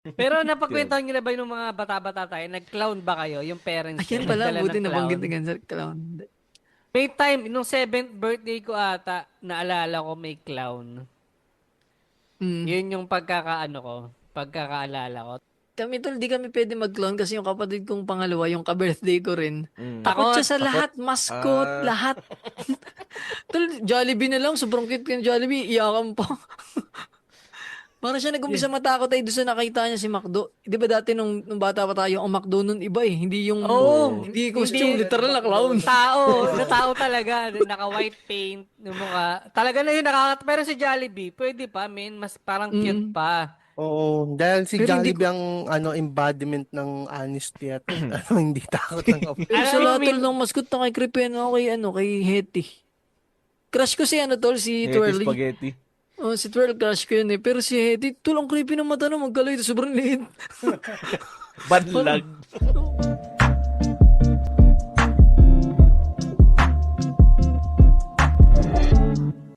Pero Yun. napagkwentuhan niyo na ba yung mga bata-bata tayo, nag-clown ba kayo? Yung parents niyo, Ayan pala, nagdala buti ng nabanggit clown? na ganun sa clown. May time, nung 7th birthday ko ata, naalala ko may clown. Mm. Yun yung pagkakaano ko, pagkakaalala ko. Kami tol, di kami pwede mag-clown kasi yung kapatid kong pangalawa, yung ka-birthday ko rin. Mm. Takot siya Takot. sa Takot. lahat, mascot, Ah, lahat. Tol, Jollibee na lang, sobrang cute ko yung Jollibee, iyakan pa. Parang siya nag-umpisa Yeah. matakot ay doon sa nakita niya si McDo. Di ba dati nung bata pa tayo, ang McDo nun iba eh. Hindi yung, Oo, oo. hindi costume, hindi literal na clown. tao talaga, naka-white paint yung mukha. Talaga na yun, pero si Jollibee, pwede pa, men, mas parang cute Mm. pa. Oo, dahil si Pero hindi Jollibee ko, ang embodiment ng honesty at hindi takot ng pero Alam sa mo, lahat tol min, ng mascot na kay Kripen ako kay Hetty. Crush ko si tol, si Eti Twirly. spaghetti. Oh, si Twirl crush ko yun eh. Pero si Hetty, tol, ang creepy ng mata no, magkaloy, sobrang liit. Parang, Banlag.